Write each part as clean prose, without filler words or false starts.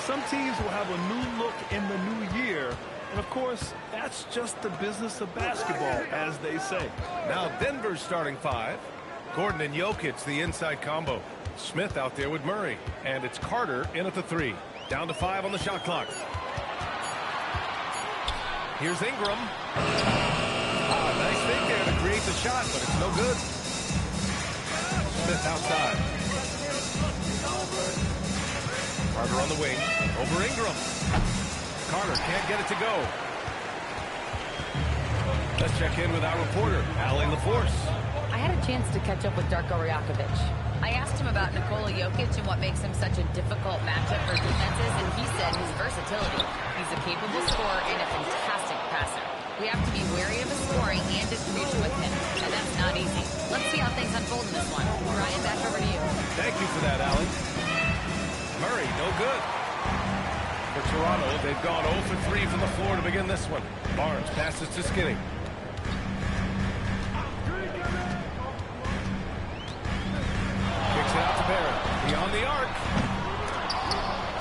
Some teams will have a new look in the new year. And, of course, that's just the business of basketball, as they say. Now Denver's starting five. Gordon and Jokic, the inside combo. Smith out there with Murray. And it's Carter in at the 3. Down to 5 on the shot clock. Here's Ingram. Nice thing there to create the shot, but it's no good. Smith outside. Carter on the wing. Over Ingram. Carter can't get it to go. Let's check in with our reporter, Allie LaForce. I had a chance to catch up with Darko Rajakovic. I asked him about Nikola Jokic and what makes him such a difficult matchup for defenses, and he said his versatility. He's a capable scorer and a fantastic passer. We have to be wary of his scoring and distribution with him, and that's not easy. Let's see how things unfold in this one. Ryan, back over to you. Thank you for that, Allie. Murray, no good. For Toronto, they've gone 0 for 3 from the floor to begin this one. Barnes passes to Skinny. Kicks it out to Barrett. Beyond the arc.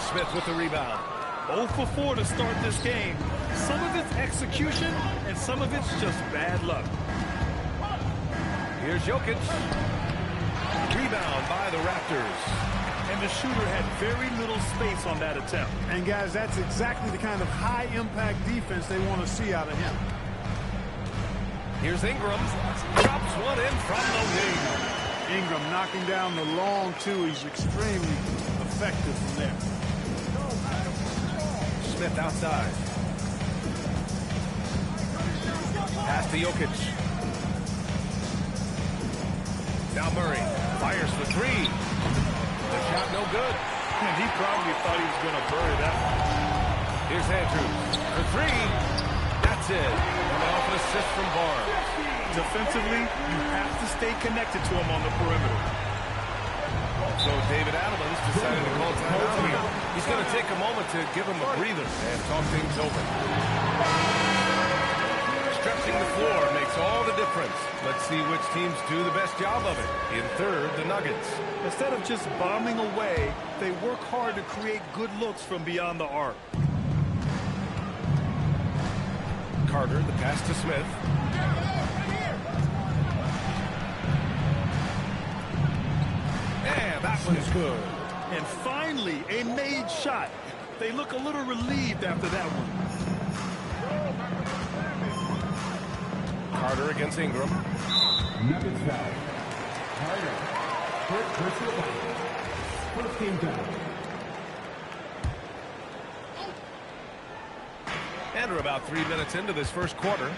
Smith with the rebound. 0 for 4 to start this game. Some of it's execution, and some of it's just bad luck. Here's Jokic. Rebound by the Raptors. And the shooter had very little space on that attempt. And, guys, that's exactly the kind of high-impact defense they want to see out of him. Here's Ingram. Drops one in from the wing. Ingram knocking down the long two. He's extremely effective from there. Smith outside. Pass to Jokic. Now Murray fires the 3. The shot no good. And he probably thought he was going to bury that one. Here's Andrews. For 3. That's it. And off an assist from Barnes. Defensively, you have to stay connected to him on the perimeter. So David Adelman's decided to call timeout here. He's going to take a moment to give him a breather and talk things over. Stretching the floor makes all the difference. Let's see which teams do the best job of it. In third, the Nuggets. Instead of just bombing away, they work hard to create good looks from beyond the arc. Carter, the pass to Smith. Yeah, that one's good. And finally, a made shot. They look a little relieved after that one. Carter against Ingram. Nuggets foul. Carter. Personal foul. First team foul. And we're about 3 minutes into this first quarter.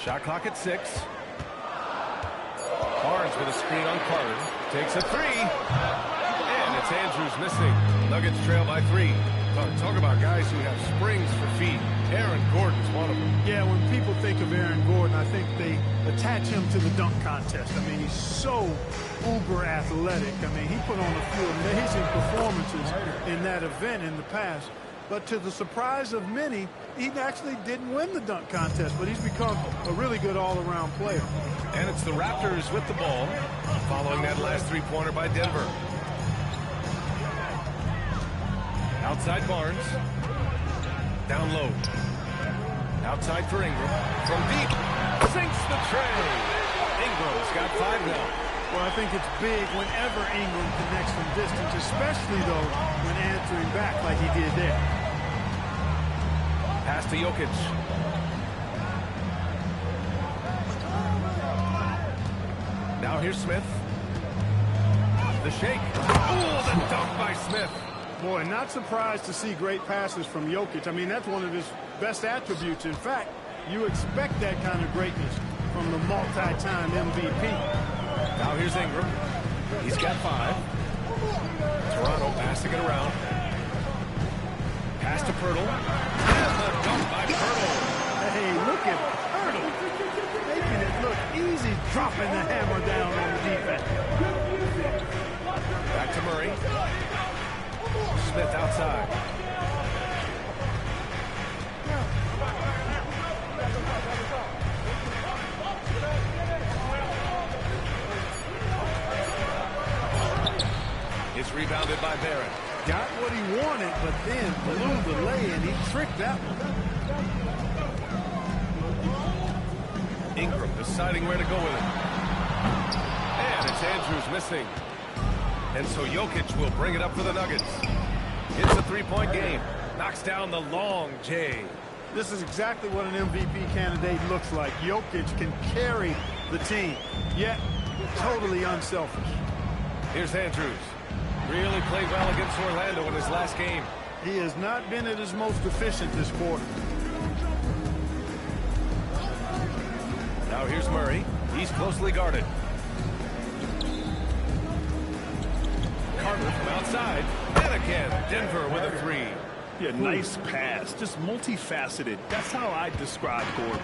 Shot clock at 6. Barnes with a screen on Carter. Takes a 3. And it's Andrews missing. Nuggets trail by 3. Talk about guys who have springs for feet. Aaron Gordon's one of them. Yeah, when people think of Aaron Gordon, I think they attach him to the dunk contest. I mean, he's so uber athletic. I mean, he put on a few amazing performances in that event in the past. But to the surprise of many, he actually didn't win the dunk contest, but he's become a really good all-around player. And it's the Raptors with the ball, following that last three-pointer by Denver. Outside Barnes. Down low. Outside for Ingram. From deep. Sinks the tray. Ingram's got 5 now. Well, I think it's big whenever Ingram connects from distance, especially, though, when answering back like he did there. Pass to Jokic. Now here's Smith. The shake. Oh, the dunk by Smith. Boy, not surprised to see great passes from Jokic. I mean, that's one of his best attributes. In fact, you expect that kind of greatness from the multi-time MVP. Now here's Ingram. He's got 5. Toronto passing it around. Pass to Pirtle. And the dunk by Pirtle. Hey, look at Pirtle. Making it look easy, dropping the hammer down on the defense. Back to Murray. Smith outside. It's rebounded by Barrett. Got what he wanted, but then blew the lay, and he tricked that one. Ingram deciding where to go with it. And it's Andrews missing. And so Jokic will bring it up for the Nuggets. It's a three-point game. Knocks down the long J. This is exactly what an MVP candidate looks like. Jokic can carry the team, yet totally unselfish. Here's Andrews. Really played well against Orlando in his last game. He has not been at his most efficient this quarter. Now here's Murray. He's closely guarded. Carter from outside. And again, Denver with a three. Yeah, nice pass. Just multifaceted. That's how I describe Gordon.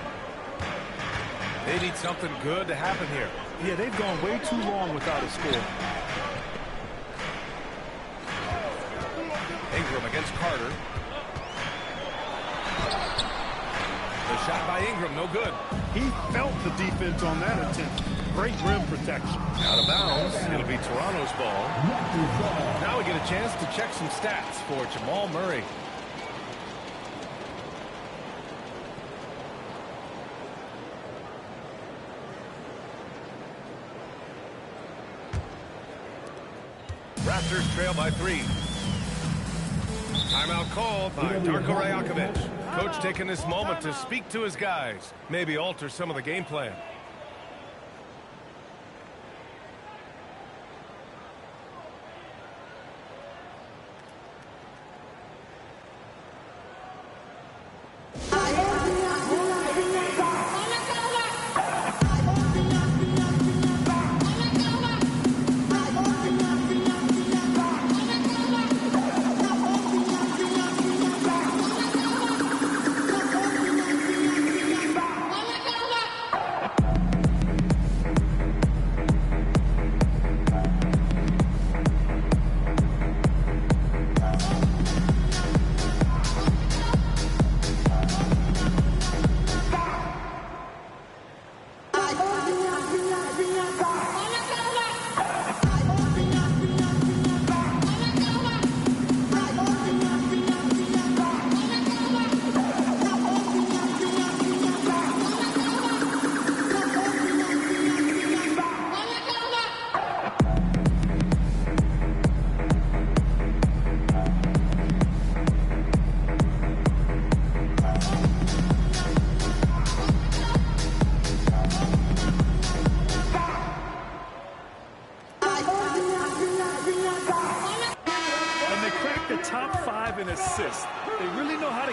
They need something good to happen here. Yeah, they've gone way too long without a score. Ingram against Carter. The shot by Ingram, no good. He felt the defense on that attempt. Great rim protection. Out of bounds. It'll be Toronto's ball. Now we get a chance to check some stats for Jamal Murray. Raptors trail by 3. Timeout called by Darko Rajakovic. Coach taking this moment to speak to his guys. Maybe alter some of the game plan.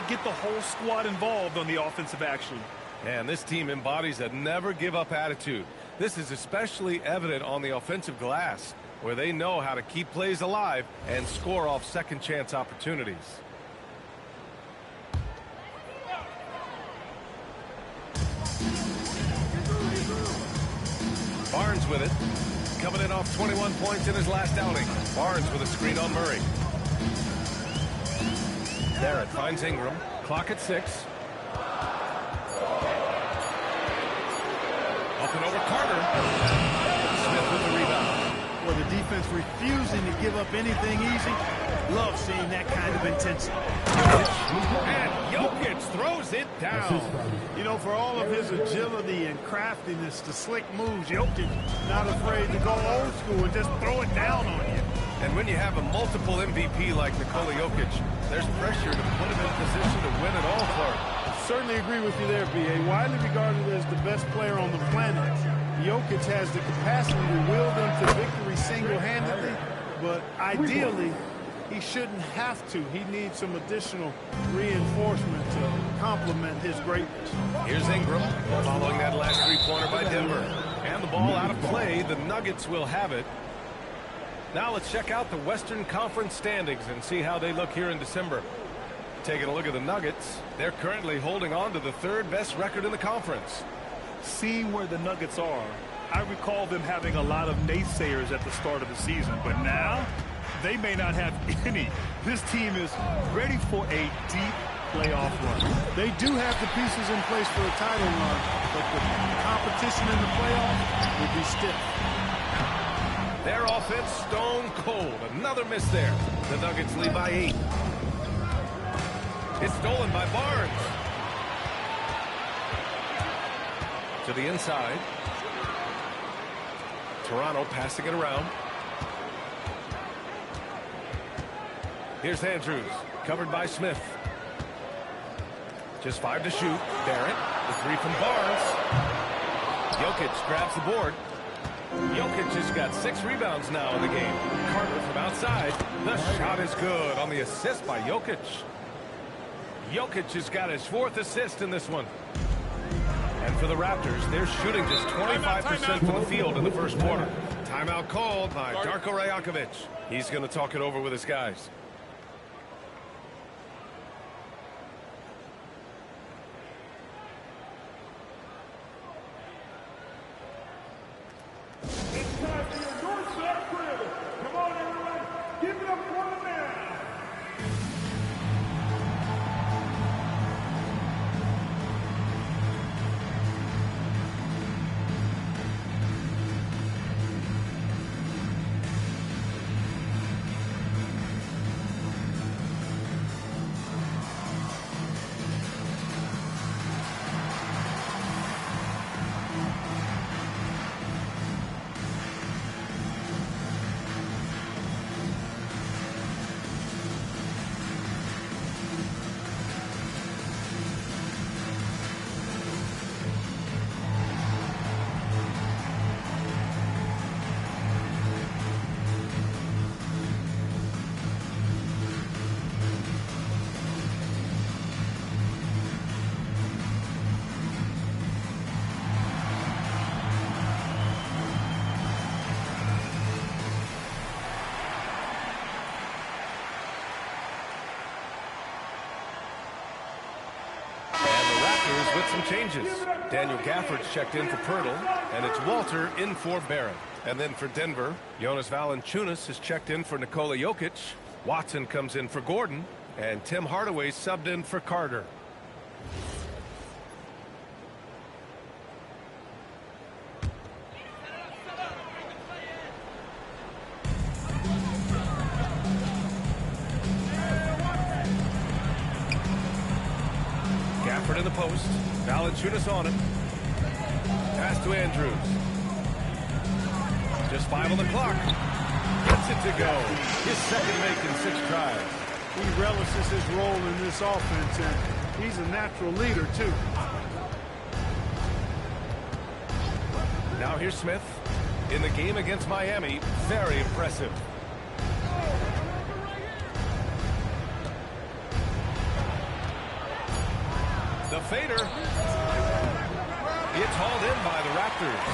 Get the whole squad involved on the offensive action. And this team embodies a never-give-up attitude. This is especially evident on the offensive glass, where they know how to keep plays alive and score off second-chance opportunities. Barnes with it. Coming in off 21 points in his last outing. Barnes with a screen on Murray. Barrett finds Ingram. Clock at 6. Up and over Carter. Smith with the rebound. Well, the defense refusing to give up anything easy. Love seeing that kind of intensity. And Jokic throws it down. You know, for all of his agility and craftiness, the slick moves, Jokic not afraid to go old school and just throw it down on you. And when you have a multiple MVP like Nikola Jokic, there's pressure to put him in position to win it all for him. Certainly agree with you there, B.A. Widely regarded as the best player on the planet, Jokic has the capacity to will them to victory single-handedly, but ideally, he shouldn't have to. He needs some additional reinforcement to complement his greatness. Here's Ingram following that last three-pointer by Denver. And the ball out of play. The Nuggets will have it. Now let's check out the Western Conference standings and see how they look here in December. Taking a look at the Nuggets, they're currently holding on to the third best record in the conference. Seeing where the Nuggets are, I recall them having a lot of naysayers at the start of the season, but now they may not have any. This team is ready for a deep playoff run. They do have the pieces in place for a title run, but the competition in the playoffs will be stiff. Their offense stone cold. Another miss there. The Nuggets lead by 8. It's stolen by Barnes. To the inside. Toronto passing it around. Here's Andrews. Covered by Smith. Just 5 to shoot. Barrett. The 3 from Barnes. Jokic grabs the board. Jokic has got 6 rebounds now in the game. Carter from outside. The shot is good on the assist by Jokic. Jokic has got his 4th assist in this one. And for the Raptors, they're shooting just 25% from the field in the first quarter. Timeout called by Darko Rajakovic. He's going to talk it over with his guys. With some changes. Daniel Gafford's checked in for Pirtle, and it's Walter in for Barrett. And then for Denver, Jonas Valanciunas is checked in for Nikola Jokic. Watson comes in for Gordon, and Tim Hardaway subbed in for Carter. Gafford in the post. Valanciunas on it. Pass to Andrews. Just 5 on the clock. Gets it to go. His second make in 6 tries. He relishes his role in this offense, and he's a natural leader, too. Now here's Smith. In the game against Miami, very impressive. The fader. It's hauled in by the Raptors.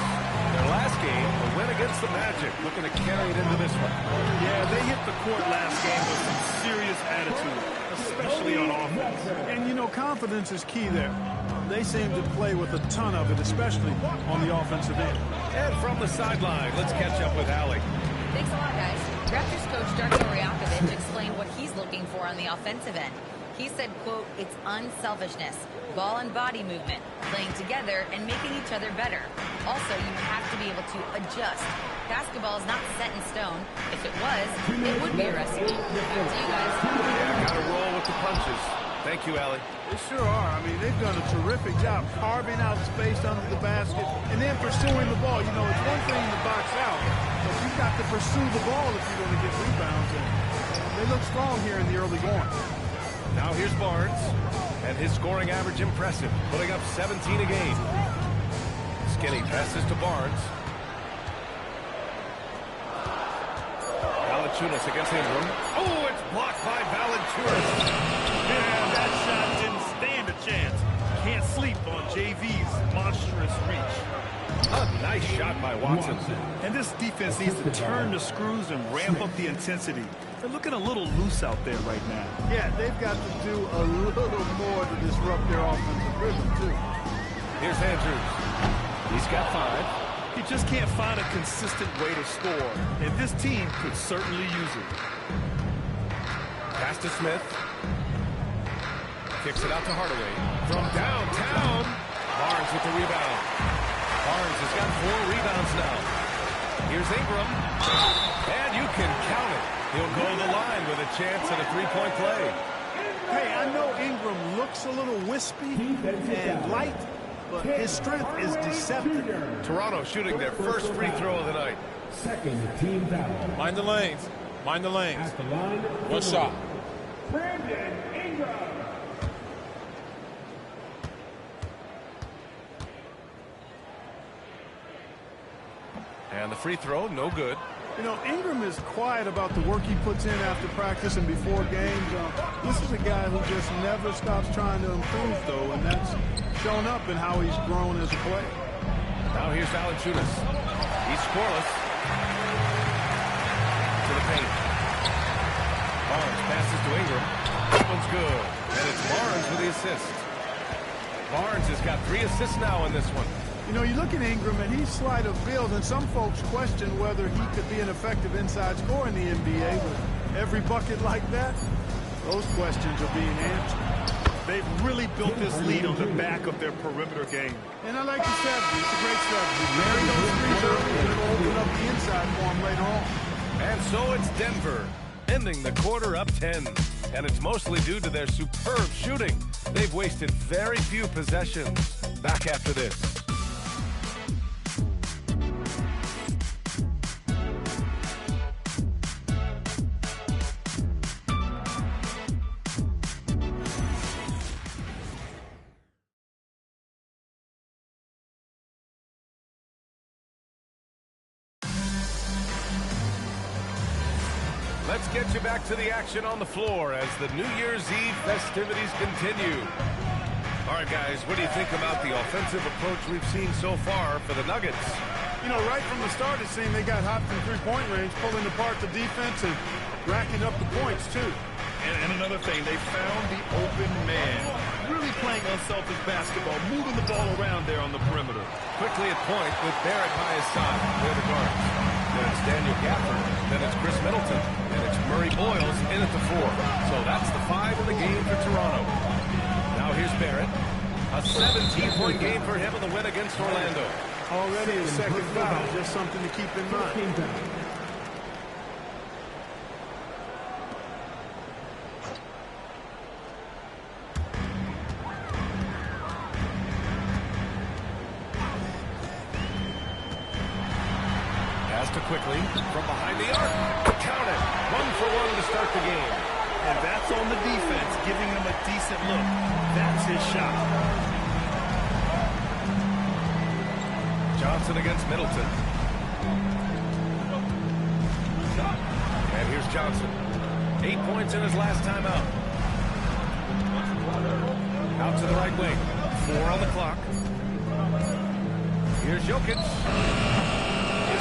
Their last game, a win against the Magic, looking to carry it into this one. Yeah, they hit the court last game with some serious attitude, especially on offense. And, you know, confidence is key there. They seem to play with a ton of it, especially on the offensive end. And from the sideline, let's catch up with Allie. Thanks a lot, guys. Raptors coach Darko Rajakovic explained what he's looking for on the offensive end. He said, quote, it's unselfishness, ball and body movement, playing together and making each other better. Also, you have to be able to adjust. Basketball is not set in stone. If it was, it would be a recipe. Back to you guys. Yeah, got to roll with the punches. Thank you, Allie. They sure are. I mean, they've done a terrific job carving out space under the basket and then pursuing the ball. You know, it's one thing to box out, but you've got to pursue the ball if you're going to get rebounds. And they look strong here in the early going. Now here's Barnes, and his scoring average impressive, putting up 17 a game. Skinny passes to Barnes. Valanciunas against Ingram. Oh, it's blocked by Valanciunas. Yeah, that shot didn't stand a chance. Can't sleep on JV's monstrous reach. A nice shot by Watson. And this defense needs to turn the screws and ramp up the intensity. They're looking a little loose out there right now. Yeah, they've got to do a little more to disrupt their offensive rhythm, too. Here's Andrews. He's got 5. He just can't find a consistent way to score, and this team could certainly use it. Pass to Smith. Kicks it out to Hardaway. From downtown. Barnes with the rebound. Barnes has got 4 rebounds now. Here's Ingram. And you can count it. He'll go to the line with a chance at a three-point play. Hey, I know Ingram looks a little wispy and light, but his strength is deceptive. Toronto shooting their first free throw of the night. Second team foul. Mind the lanes. Mind the lanes. At the line. One shot. Brandon Ingram. And the free throw, no good. You know, Ingram is quiet about the work he puts in after practice and before games. This is a guy who just never stops trying to improve, though, and that's shown up in how he's grown as a player. Now here's Valanciunas. He's scoreless. To the paint. Barnes passes to Ingram. That one's good. And it's Barnes with the assist. Barnes has got 3 assists now in this one. You know, you look at Ingram, and he's slight of build, and some folks question whether he could be an effective inside scorer in the NBA with every bucket like that. Those questions are being answered. They've really built this lead on the back of their perimeter game. And I like the strategy. It's a great strategy. Marry those threes early and it'll open up the inside for him later on. And so it's Denver, ending the quarter up 10. And it's mostly due to their superb shooting. They've wasted very few possessions. Back after this. Let's get you back to the action on the floor as the New Year's Eve festivities continue. All right, guys, what do you think about the offensive approach we've seen so far for the Nuggets? You know, right from the start, it seemed they got hot from three-point range, pulling apart the defense and racking up the points, too. And another thing, they found the open man. Really playing unselfish basketball, moving the ball around there on the perimeter. Quickly at point with Barrett by his side. They're the guards. Then it's Daniel Gafford. Then it's Chris Middleton. And it's Murray Boyles in at the 4. So that's the 5 in the game for Toronto. Now here's Barrett. A 17-point game for him in the win against Orlando. Already his second foul, just something to keep in mind. Quickly from behind the arc. Count it. 1 for 1 to start the game. And that's on the defense, giving him a decent look. That's his shot. Johnson against Middleton. And here's Johnson. 8 points in his last time out. Out to the right wing. 4 on the clock. Here's Jokic.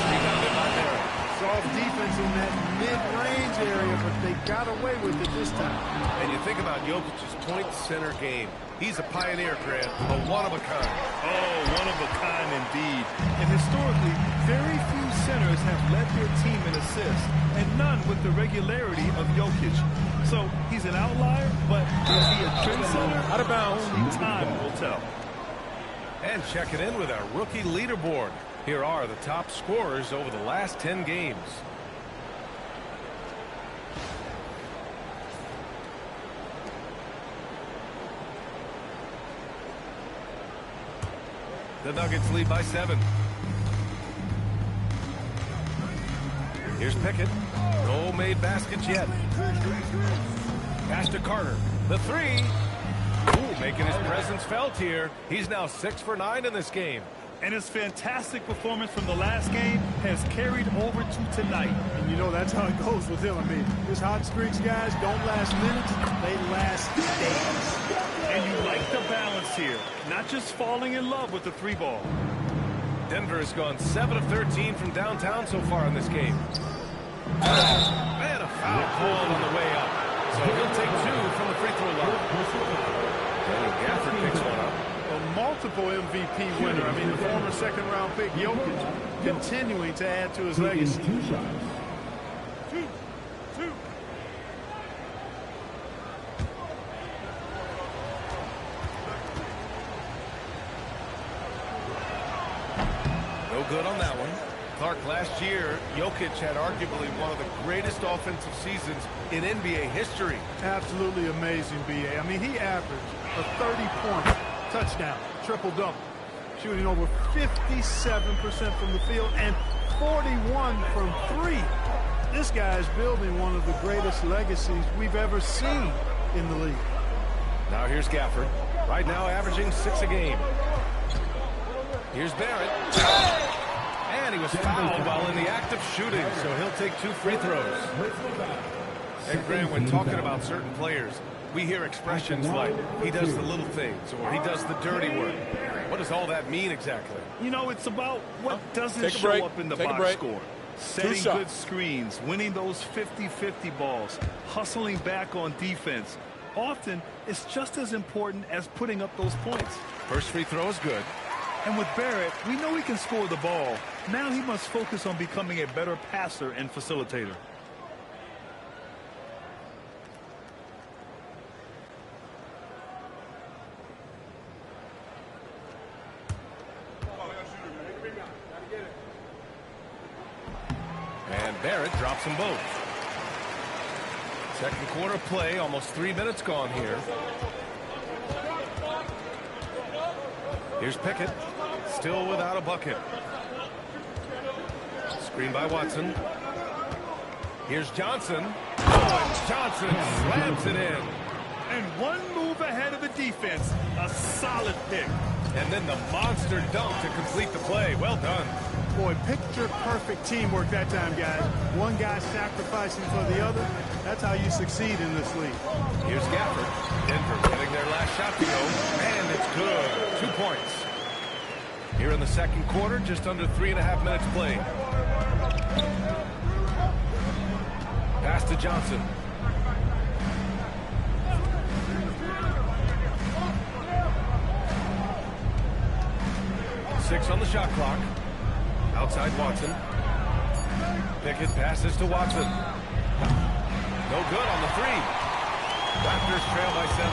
Rebounded by Barrett. Soft defense in that mid-range area, but they got away with it this time. And you think about Jokic's point center game. He's a pioneer, Grant, a one-of-a-kind. Oh, one of a kind indeed. And historically, very few centers have led their team in assists, and none with the regularity of Jokic. So he's an outlier, but is he a trend center? Out of bounds. Only time will tell. And checking in with our rookie leaderboard. Here are the top scorers over the last 10 games. The Nuggets lead by 7. Here's Pickett. No made baskets yet. Pass to Carter. The 3. Ooh, making his presence felt here. He's now 6 for 9 in this game. And his fantastic performance from the last game has carried over to tonight. And you know that's how it goes with him. I mean, his hot streaks, guys, don't last minutes. They last days. And you like the balance here. Not just falling in love with the 3-ball. Denver has gone 7 of 13 from downtown so far in this game. And a foul called on the way up. So he'll take 2 from the free throw line. Daniel Gafford picks one up. A multiple MVP winner. I mean, the former second-round pick, Jokic, continuing to add to his legacy. 2 shots. No good on that one. Clark, last year, Jokic had arguably one of the greatest offensive seasons in NBA history. Absolutely amazing, B.A. I mean, he averaged a 30-point touchdown, triple-double, shooting over 57% from the field and 41 from three. This guy is building one of the greatest legacies we've ever seen in the league. Now here's Gafford. Right now averaging 6 a game. Here's Barrett. And he was fouled while in the act of shooting, so he'll take 2 free throws. And Grant, when talking about certain players, we hear expressions like, he does the little things, or he does the dirty work. What does all that mean exactly? You know, it's about what doesn't show up in the box score. Setting good screens, winning those 50-50 balls, hustling back on defense. Often, it's just as important as putting up those points. First free throw is good. And with Barrett, we know he can score the ball. Now he must focus on becoming a better passer and facilitator. And Barrett drops them both. Second quarter play, almost 3 minutes gone here. Here's Pickett, still without a bucket. Screen by Watson. Here's Johnson. Oh, and Johnson slams it in. And one move ahead of the defense. A solid pick. And then the monster dunk to complete the play. Well done. Boy, picture-perfect teamwork that time, guys. One guy sacrificing for the other. That's how you succeed in this league. Here's Gafford. Denver getting their last shot to go. And it's good. 2 points. Here in the second quarter, just under 3.5 minutes played. Pass to Johnson. Six on the shot clock. Outside Watson. Pickett passes to Watson. No good on the three. Raptors trail by 7.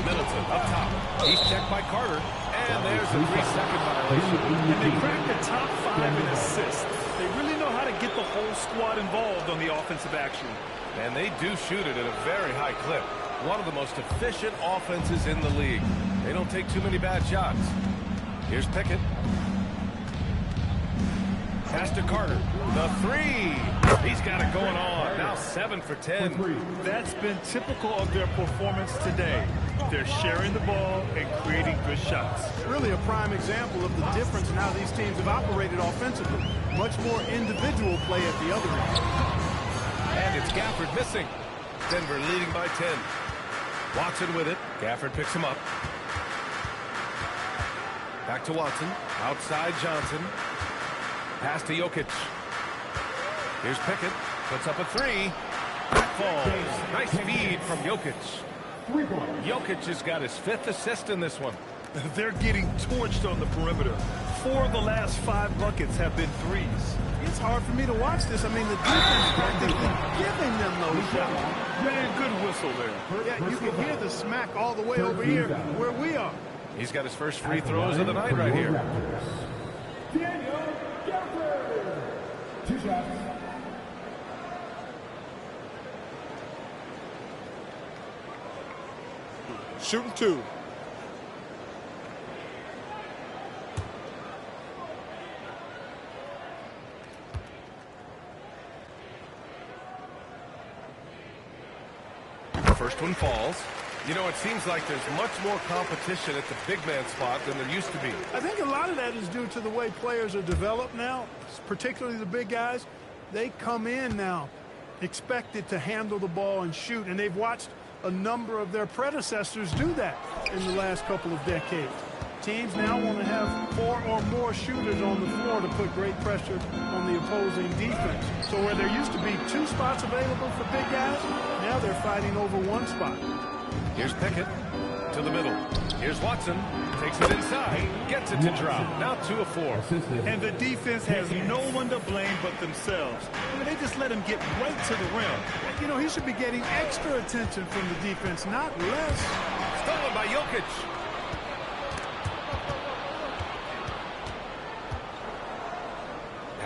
Middleton up top. He's checked by Carter. And there's a 3-second violation. And they cracked the top 5 in assists. They really know how to get the whole squad involved on the offensive action. And they do shoot it at a very high clip. One of the most efficient offenses in the league. They don't take too many bad shots. Here's Pickett. Pass to Carter. The three. He's got it going on. Now 7 for 10. That's been typical of their performance today. They're sharing the ball and creating good shots. Really a prime example of the difference in how these teams have operated offensively. Much more individual play at the other end. And it's Gafford missing. Denver leading by 10. Watson with it. Gafford picks him up. Back to Watson. Outside Johnson. Pass to Jokic. Here's Pickett. Puts up a three. That falls. Nice feed from Jokic. Jokic has got his 5th assist in this one. They're getting torched on the perimeter. 4 of the last 5 buckets have been threes. It's hard for me to watch this. I mean, the defense practically giving them those shots. Man, good whistle there. Yeah, you can hear the smack all the way over here where we are. He's got his first free throws of the night right here. Daniel Gafford. 2 shots. Shooting 2. First one falls. You know, it seems like there's much more competition at the big man spot than there used to be. I think a lot of that is due to the way players are developed now, particularly the big guys. They come in now expected to handle the ball and shoot, and they've watched a number of their predecessors do that in the last couple of decades. Teams now want to have 4 or more shooters on the floor to put great pressure on the opposing defense. So where there used to be 2 spots available for big guys, now they're fighting over 1 spot. Here's Pickett to the middle. Here's Watson. Takes it inside. Gets it to drop. Now 2 of 4. And the defense has no one to blame but themselves. They just let him get right to the rim. You know, he should be getting extra attention from the defense, not less. Stolen by Jokic.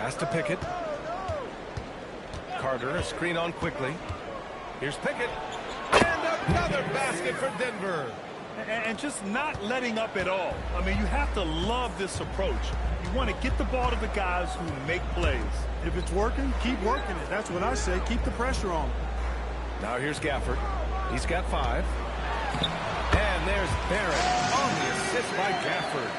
Pass to Pickett. Carter, a screen on quickly. Here's Pickett. And another basket for Denver. And just not letting up at all. I mean, you have to love this approach. You want to get the ball to the guys who make plays. If it's working, keep working it. That's what I say. Keep the pressure on. Now here's Gafford. He's got 5. And there's Barrett on the assist by Gafford.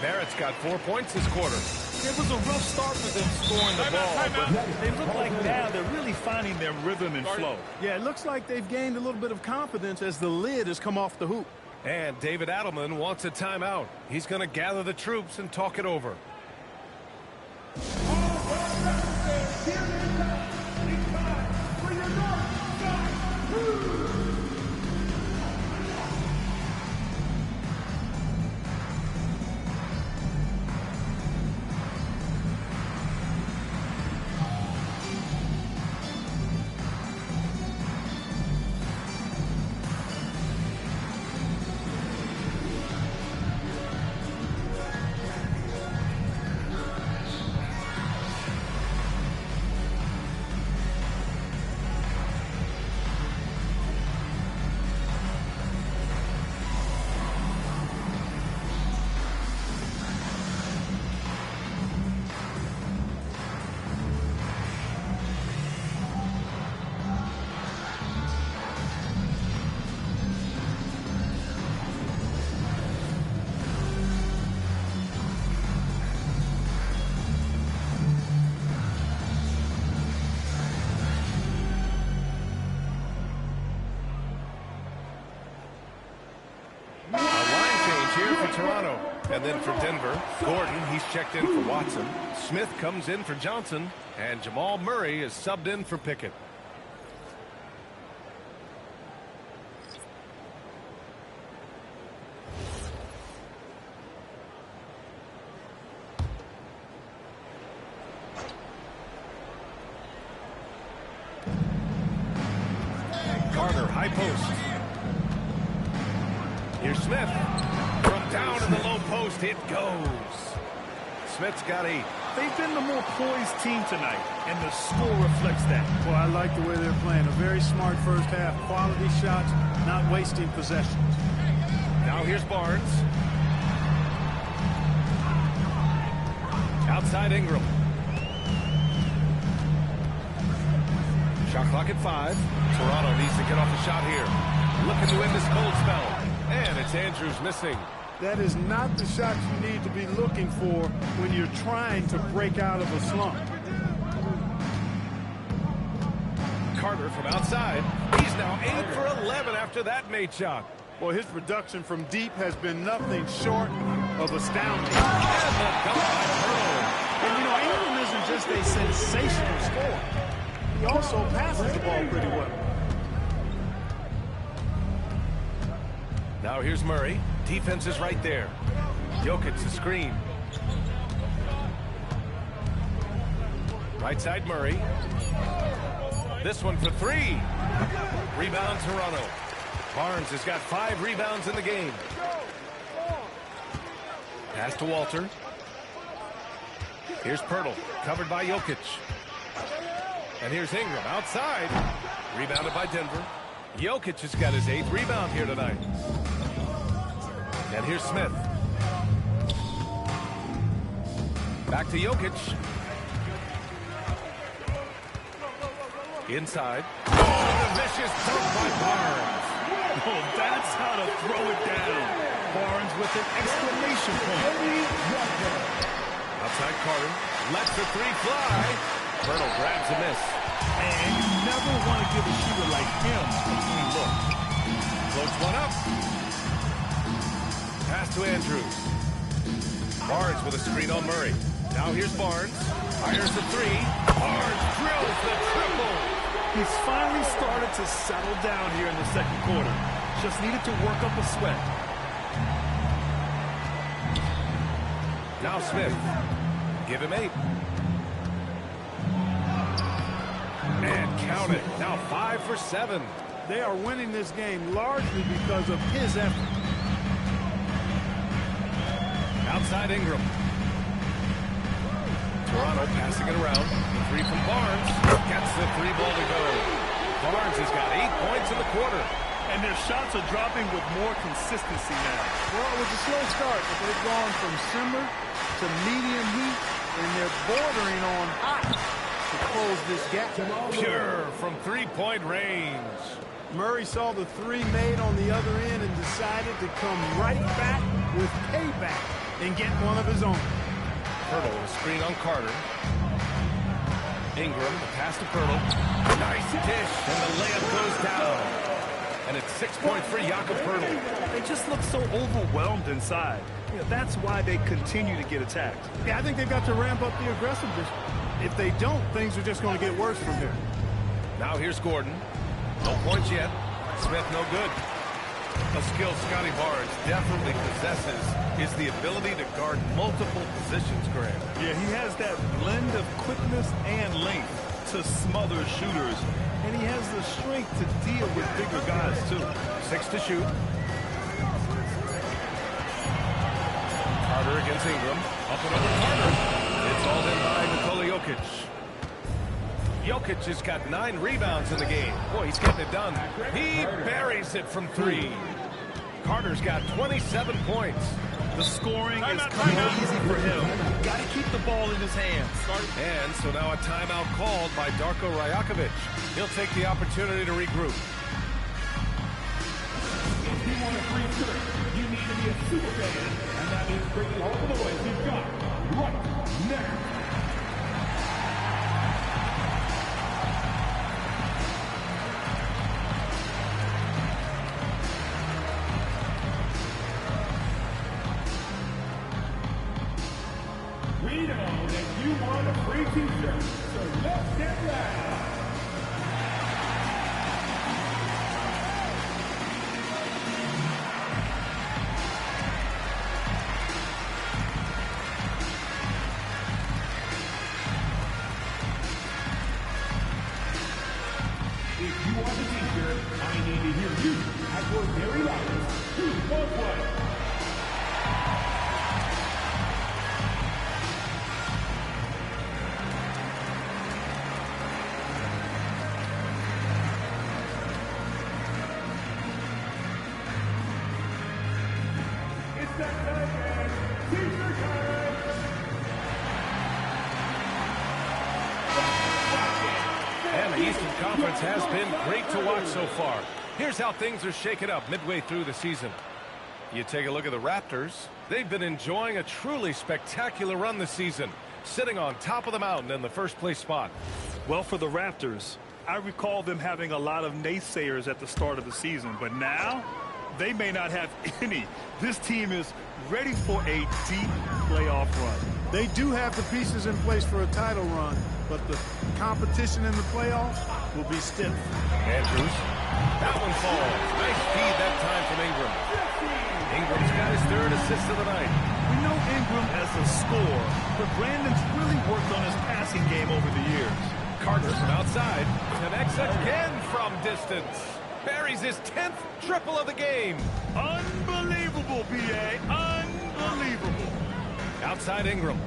Barrett's got 4 points this quarter. It was a rough start for them scoring the ball, but they look like now they're really finding their rhythm and flow. Yeah, it looks like they've gained a little bit of confidence as the lid has come off the hoop. And David Adelman wants a timeout. He's going to gather the troops and talk it over. Toronto. And then for Denver, Gordon, he's checked in for Watson. Smith comes in for Johnson. And Jamal Murray is subbed in for Pickett. Carter, high post. Here's Smith. Down in the low post, it goes. Smith's got 8. They've been the more poised team tonight, and the score reflects that. Well, I like the way they're playing. A very smart first half. Quality shots, not wasting possessions. Now here's Barnes. Outside Ingram. Shot clock at 5. Toronto needs to get off a shot here. Looking to end this cold spell. And it's Andrews missing. That is not the shot you need to be looking for when you're trying to break out of a slump. Carter from outside. He's now 8 for 11 after that made shot. Well, his production from deep has been nothing short of astounding. And the dunk by Hurdle. And, you know, Ingram isn't just a sensational scorer. He also passes the ball pretty well. Now here's Murray. Defense is right there. Jokic the screen. Right side Murray. This one for 3. Rebound Toronto. Barnes has got 5 rebounds in the game. Pass to Walter. Here's Pirtle, covered by Jokic. And here's Ingram outside. Rebounded by Denver. Jokic has got his 8th rebound here tonight. And here's Smith. Back to Jokic. Inside. Oh, a vicious dunk by Barnes. Oh, that's how to throw it down. Barnes with an exclamation point. Outside Carter. Lets the 3 fly. Pirtle grabs a miss. And you never want to give a shooter like him a clean look. Floats one up. Pass to Andrews. Barnes with a screen on Murray. Now here's Barnes. Fires the 3. Barnes drills the triple. He's finally started to settle down here in the second quarter. Just needed to work up a sweat. Now Smith. Give him 8. And count it. Now 5 for 7. They are winning this game largely because of his effort. Outside Ingram. Toronto passing it around. The three from Barnes. Gets the three ball to go. Barnes has got 8 points in the quarter. And their shots are dropping with more consistency now. Well, it was a slow start, but they've gone from simmer to medium heat, and they're bordering on hot to close this gap. Pure from three-point range. Murray saw the three made on the other end and decided to come right back with payback and get one of his own. Pirtle with a screen on Carter. Ingram, the pass to Pirtle. Nice dish, and the layup goes down. And it's 6 points for Jakob Pirtle. They just look so overwhelmed inside. You know, that's why they continue to get attacked. Yeah, I think they've got to ramp up the aggressiveness. If they don't, things are just going to get worse from here. Now here's Gordon. No points yet. Smith no good. A skill Scotty Barnes definitely possesses is the ability to guard multiple positions, Graham. Yeah, he has that blend of quickness and length to smother shooters. And he has the strength to deal with bigger guys, too. 6 to shoot. Carter against Ingram. Up and over Carter. It's all in by Nikola Jokic. Jokic has got 9 rebounds in the game. Boy, he's getting it done. He buries it from 3. Carter's got 27 points. The scoring is coming easy for him. Got to keep the ball in his hands. And so now a timeout called by Darko Rajakovic. He'll take the opportunity to regroup. If you want a free shirt, you need to be a super fan, and that means bringing all the boys you've got right now. We know that you want a free t-shirt, so let's get loud. If you want a t-shirt, I need to hear you at your very loudest. 2 1 1. And the Eastern Conference has been great to watch so far. Here's how things are shaken up midway through the season. You take a look at the Raptors. They've been enjoying a truly spectacular run this season, sitting on top of the mountain in the first place spot. Well, for the Raptors, I recall them having a lot of naysayers at the start of the season, but now they may not have any. This team is ready for a deep playoff run. They do have the pieces in place for a title run, but the competition in the playoffs will be stiff. Andrews. That one falls. Nice feed that time from Ingram. Ingram's got his 3rd assist of the night. We know Ingram as a scorer, but Brandon's really worked on his passing game over the years. Carter from outside connects again from distance. Buries his 10th triple of the game. Unbelievable, B.A. Unbelievable. Outside Ingram.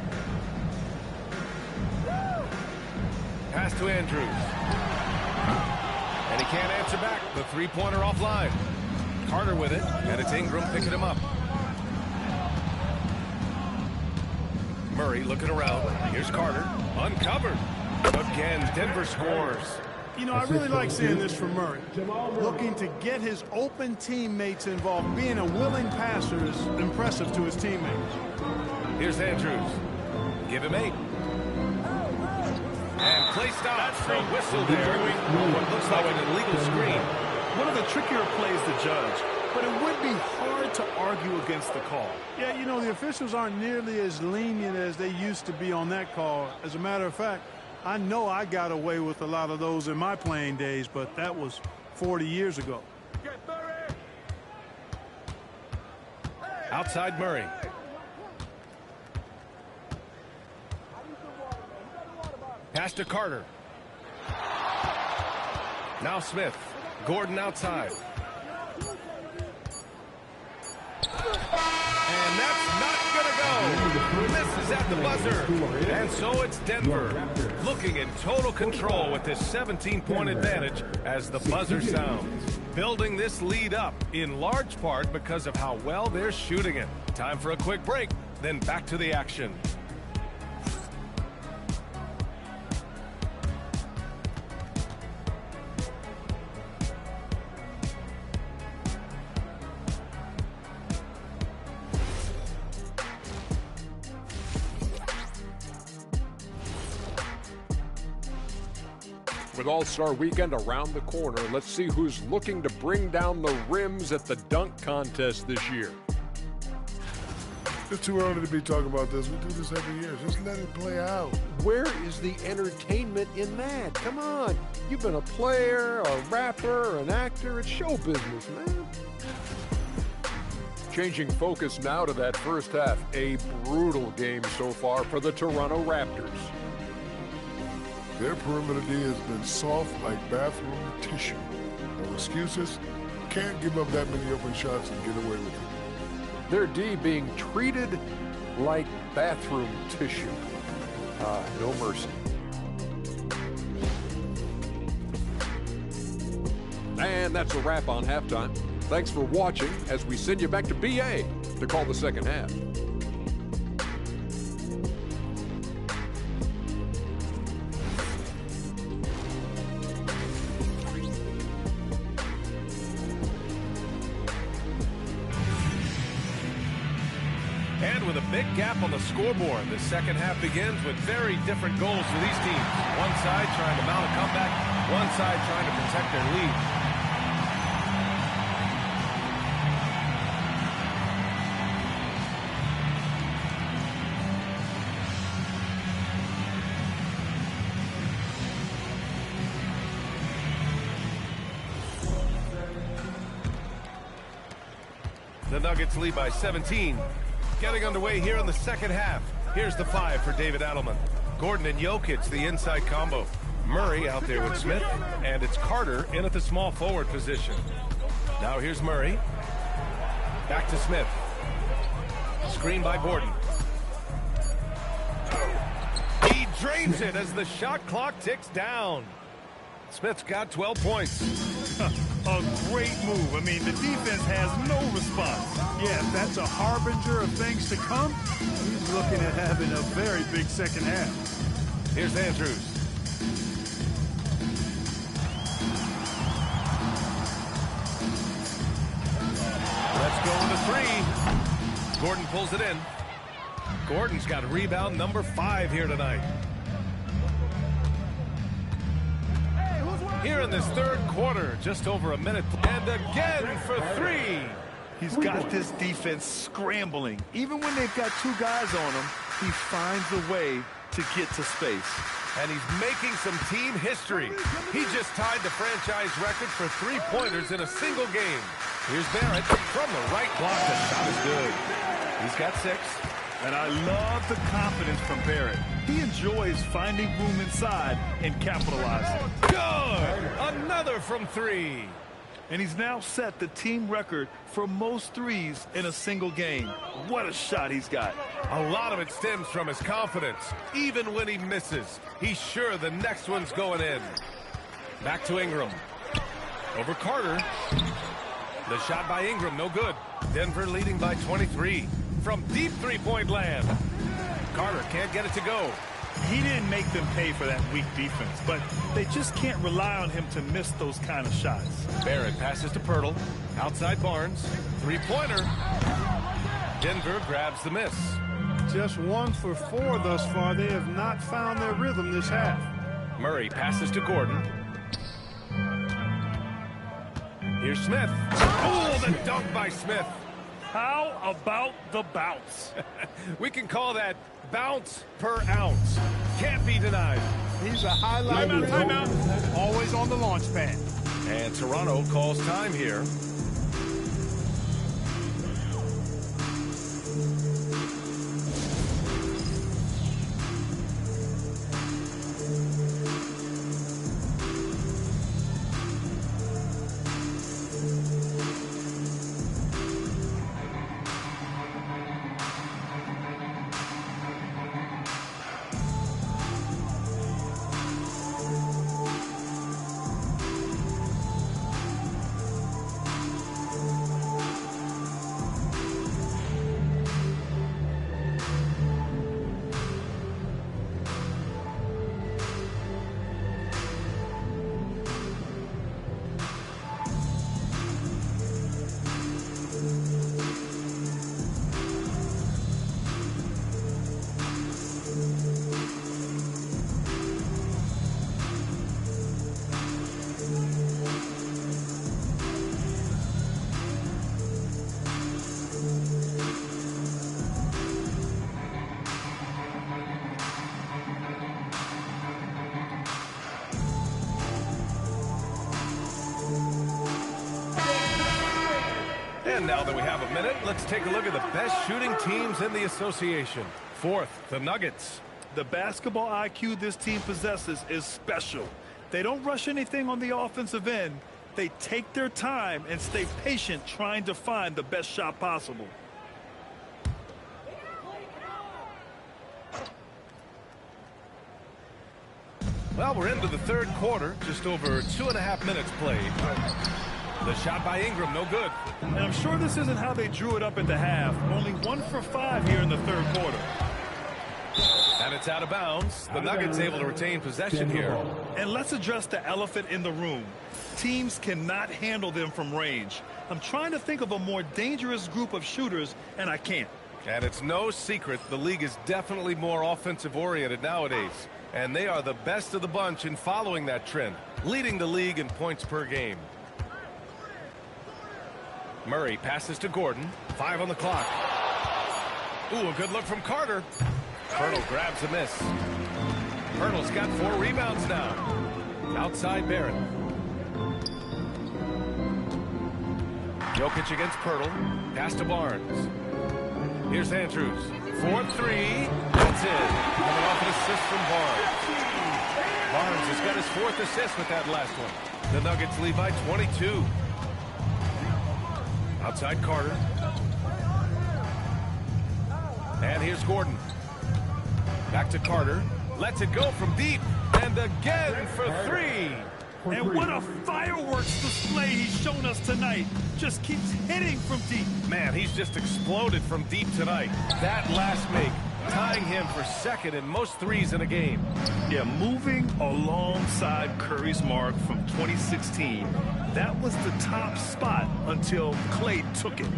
Pass to Andrews. And he can't answer back. The three-pointer offline. Carter with it, and it's Ingram picking him up. Murray looking around. Here's Carter. Uncovered. Again, Denver scores. You know, I really like seeing this from Murray. Looking to get his open teammates involved. Being a willing passer is impressive to his teammates. Here's Andrews. Give him 8. And play stops. A whistle there. What looks like an illegal screen. One of the trickier plays to judge, but it would be hard to argue against the call. Yeah, you know, the officials aren't nearly as lenient as they used to be on that call. As a matter of fact, I know I got away with a lot of those in my playing days, but that was 40 years ago. Outside Murray. Pass to Carter. Now Smith. Gordon outside. And that's not going to go. Misses is at the buzzer. And so it's Denver looking in total control with this 17-point advantage as the buzzer sounds. Building this lead up in large part because of how well they're shooting it. Time for a quick break, then back to the action. With All-Star Weekend around the corner, let's see who's looking to bring down the rims at the dunk contest this year. It's too early to be talking about this. We do this every year. Just let it play out. Where is the entertainment in that? Come on. You've been a player, a rapper, an actor. It's show business, man. Changing focus now to that first half. A brutal game so far for the Toronto Raptors. Their perimeter D has been soft like bathroom tissue. No excuses. Can't give up that many open shots and get away with it. Their D being treated like bathroom tissue. No mercy. And that's a wrap on halftime. Thanks for watching as we send you back to BA to call the second half. And with a big gap on the scoreboard, the second half begins with very different goals for these teams. One side trying to mount a comeback, one side trying to protect their lead. The Nuggets lead by 17. Getting underway here in the second half. Here's the five for David Adelman. Gordon and Jokic, the inside combo. Murray out there with Smith, and it's Carter in at the small forward position. Now here's Murray. Back to Smith. Screen by Gordon. He drains it as the shot clock ticks down. Smith's got 12 points. A great move. I mean, the defense has no response. Yeah, if that's a harbinger of things to come, he's looking at having a very big second half. Here's Andrews. Let's go with a three. Gordon pulls it in. Gordon's got rebound number 5 here tonight. Here in this third quarter, just over a minute. And again for 3. He's got this defense scrambling. Even when they've got 2 guys on him, he finds a way to get to space. And he's making some team history. He just tied the franchise record for 3-pointers in a single game. Here's Barrett from the right block. The shot is good. He's got 6. And I love the confidence from Barrett. He enjoys finding room inside and capitalizing. Good! Another from 3. And he's now set the team record for most threes in a single game. What a shot he's got. A lot of it stems from his confidence. Even when he misses, he's sure the next one's going in. Back to Ingram. Over Carter. The shot by Ingram, no good. Denver leading by 23. From deep three-point land. Carter can't get it to go. He didn't make them pay for that weak defense, but they just can't rely on him to miss those kind of shots. Barrett passes to Pirtle. Outside Barnes. 3-pointer. Denver grabs the miss. Just 1 for 4 thus far. They have not found their rhythm this half. Murray passes to Gordon. Here's Smith. Oh, the dunk by Smith. How about the bounce? We can call that bounce per ounce. Can't be denied. He's a highlight. Timeout. Always on the launch pad. And Toronto calls time here. And now that we have a minute, let's take a look at the best shooting teams in the association. Fourth, the Nuggets. The basketball IQ this team possesses is special. They don't rush anything on the offensive end. They take their time and stay patient trying to find the best shot possible. Well, we're into the third quarter, just over 2.5 minutes played. The shot by Ingram, no good. And I'm sure this isn't how they drew it up at the half. Only 1 for 5 here in the third quarter. And it's out of bounds. The Nuggets able to retain possession here. And let's address the elephant in the room. Teams cannot handle them from range. I'm trying to think of a more dangerous group of shooters, and I can't. And it's no secret the league is definitely more offensive-oriented nowadays. And they are the best of the bunch in following that trend, leading the league in points per game. Murray passes to Gordon. 5 on the clock. Ooh, a good look from Carter. Poeltl grabs a miss. Poeltl's got 4 rebounds now. Outside Barrett. Jokic against Poeltl. Pass to Barnes. Here's Andrews. 4-3. That's it. Coming off an assist from Barnes. Barnes has got his 4th assist with that last one. The Nuggets lead by 22. Outside Carter. And here's Gordon. Back to Carter. Lets it go from deep. And again for 3. And what a fireworks display he's shown us tonight. Just keeps hitting from deep. Man, he's just exploded from deep tonight. That last make, tying him for 2nd in most threes in a game. Yeah, moving alongside Curry's mark from 2016. That was the top spot until Klay took it.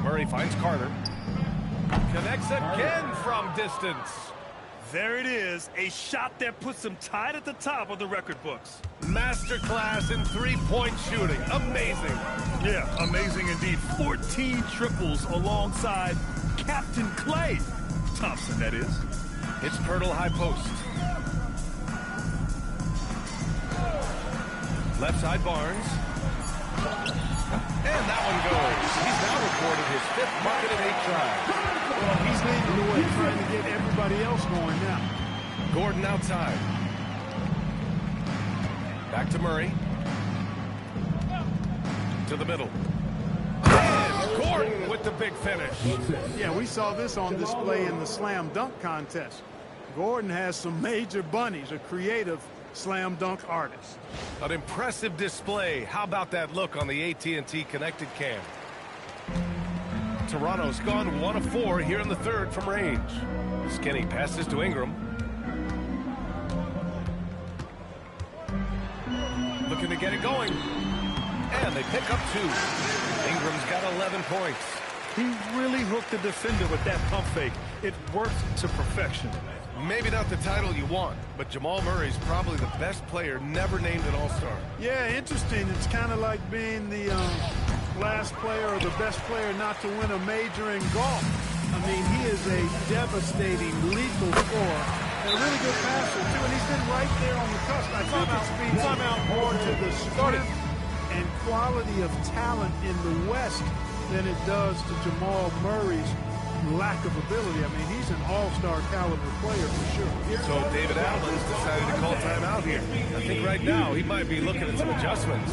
Murray finds Carter. Connects again from distance. There it is, a shot that puts him tied at the top of the record books. Masterclass in three-point shooting. Amazing. Yeah, amazing indeed. 14 triples alongside Captain Klay Thompson, that is. It's Poeltl high post. Left side Barnes. And that one goes. He's now recorded his 5th bucket in 8 tries. Well, he's leading the way, trying to get everybody else going now. Gordon outside. Back to Murray. To the middle. And Gordon with the big finish. Yeah, we saw this on display in the slam dunk contest. Gordon has some major bunnies, a creative slam dunk artist. An impressive display. How about that look on the AT&T connected cam? Toronto's gone 1 of 4 here in the third from range. Skinny passes to Ingram. Looking to get it going. And they pick up 2. Ingram's got 11 points. He really hooked the defender with that pump fake. It worked to perfection. Maybe not the title you want, but Jamal Murray's probably the best player never named an All-Star. Yeah, interesting. It's kind of like being the last player or the best player not to win a major in golf. I mean, he is a devastating, lethal scorer and a really good passer, too. And he's been right there on the cusp. I think it speeds him out more to the strength and quality of talent in the West than it does to Jamal Murray's lack of ability. I mean, he's an all-star caliber player for sure. So David Allen's decided to call timeout here. I think right now he might be looking at some adjustments.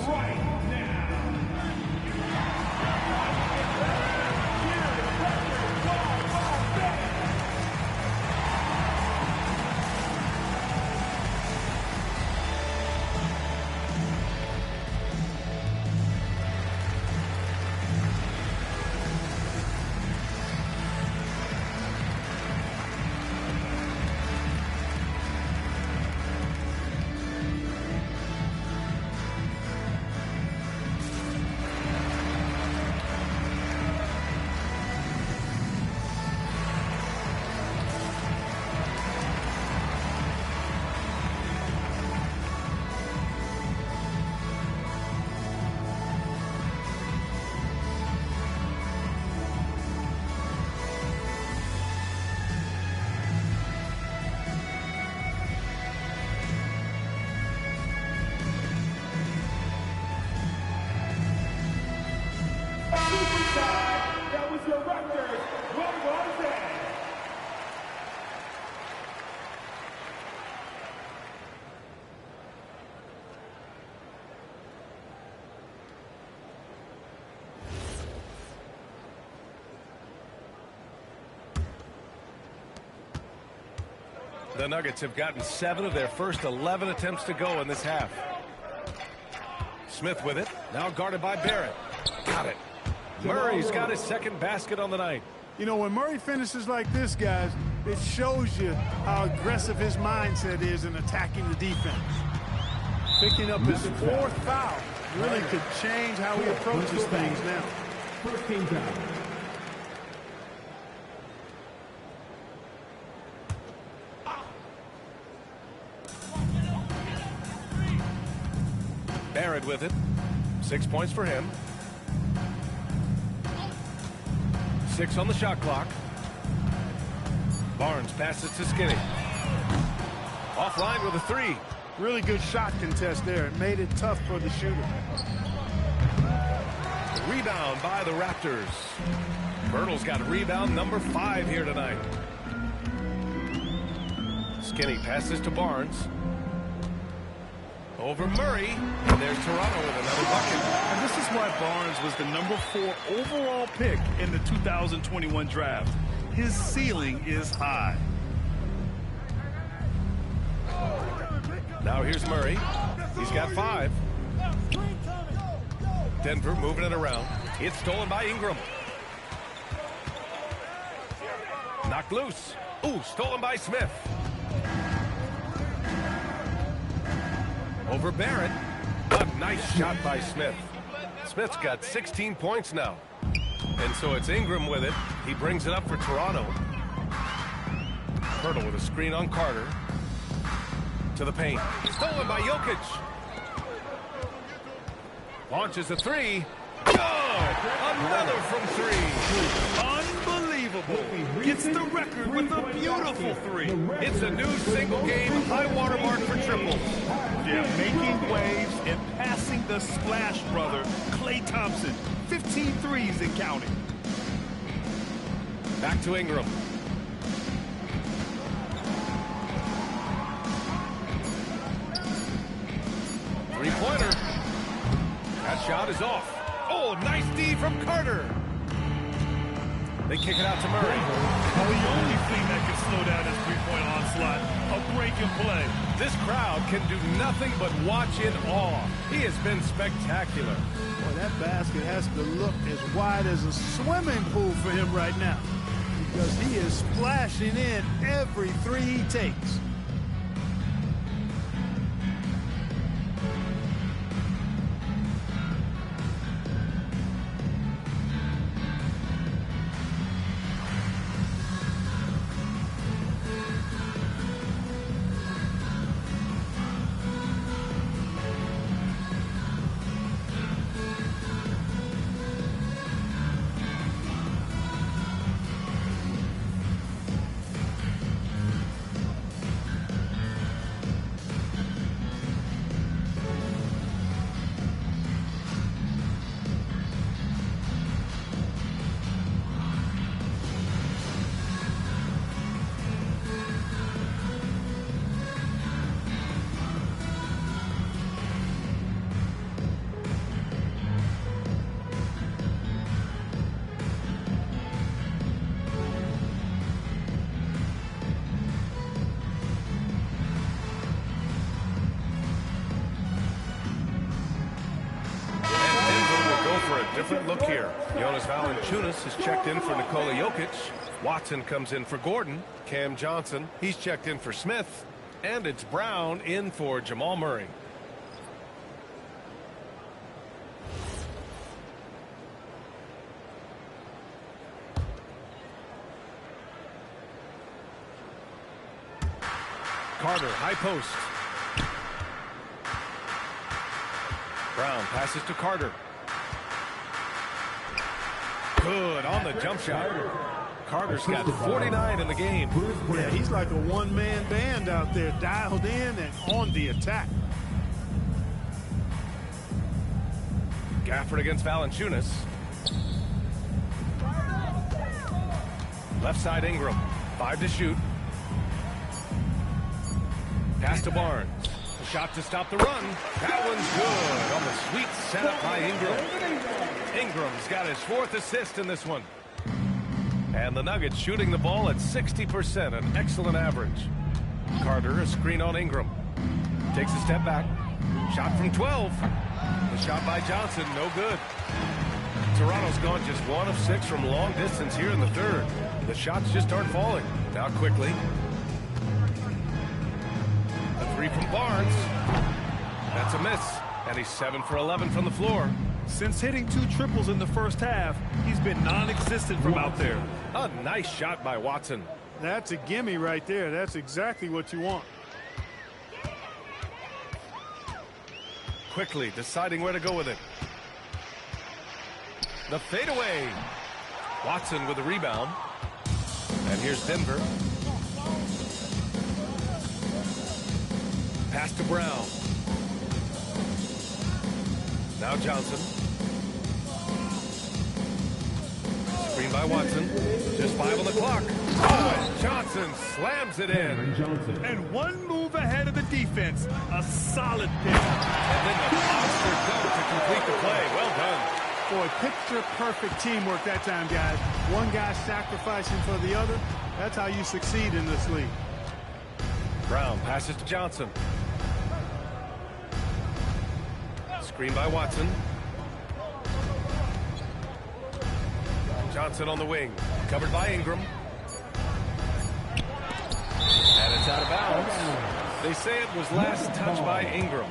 The Nuggets have gotten 7 of their first 11 attempts to go in this half. Smith with it. Now guarded by Barrett. Got it. Murray's got his second basket on the night. You know, when Murray finishes like this, guys, it shows you how aggressive his mindset is in attacking the defense. Picking up his 4th foul really could change how he approaches things now. First team down. Barrett with it. 6 points for him. 6 on the shot clock. Barnes passes to Skinny. Offline with a 3. Really good shot contest there. It made it tough for the shooter. Rebound by the Raptors. Birtle's got rebound number 5 here tonight. Skinny passes to Barnes. Over Murray. And there's Toronto with another bucket. And this is why Barnes was the number 4 overall pick in the 2021 draft. His ceiling is high. Now here's Murray. He's got 5. Denver moving it around. It's stolen by Ingram. Knocked loose. Ooh, stolen by Smith. Over Barrett. A nice shot by Smith. Smith's got 16 points now. And so it's Ingram with it. He brings it up for Toronto. Hurdle with a screen on Carter. To the paint. Stolen by Jokic. Launches a 3. Good! Another from 3. Unbelievable. Gets the record with a beautiful 3. It's a new single-game high water mark for triples. Yeah, making waves and passing the Splash brother, Klay Thompson. 15 threes and counting. Back to Ingram. Three-pointer. That shot is off. Oh, nice D from Carter. They kick it out to Murray. Well, the only thing that can slow down his three-point onslaught, a break and play. This crowd can do nothing but watch in awe. He has been spectacular. Boy, that basket has to look as wide as a swimming pool for him right now, because he is splashing in every 3 he takes. Different look here. Jonas Valanciunas has checked in for Nikola Jokic. Watson comes in for Gordon. Cam Johnson, he's checked in for Smith. And it's Brown in for Jamal Murray. Carter, high post. Brown passes to Carter. Good on the jump shot. Carter's got 49 in the game. Yeah, he's like a one-man band out there, dialed in and on the attack. Gafford against Valanciunas. Left side Ingram. 5 to shoot. Pass to Barnes. A shot to stop the run. That one's good on the sweet setup by Ingram. Ingram's got his 4th assist in this one. And the Nuggets shooting the ball at 60%, an excellent average. Carter, a screen on Ingram. Takes a step back. Shot from 12. The shot by Johnson, no good. Toronto's gone just 1 of 6 from long distance here in the third. The shots just aren't falling. Now quickly. A 3 from Barnes. That's a miss. And he's 7 for 11 from the floor. Since hitting 2 triples in the first half, he's been non-existent from out there. A nice shot by Watson. That's a gimme right there. That's exactly what you want. Quickly deciding where to go with it. The fadeaway. Watson with a rebound. And here's Denver. Pass to Brown. Now Johnson. Screen by Watson. Just 5 on the clock. Oh, and Johnson slams it in. And 1 move ahead of the defense. A solid pick. And then the monster dunk to complete the play. Well done. Boy, picture-perfect teamwork that time, guys. One guy sacrificing for the other. That's how you succeed in this league. Brown passes to Johnson. Screen by Watson. Johnson on the wing. Covered by Ingram. And it's out of bounds. They say it was last touched by Ingram.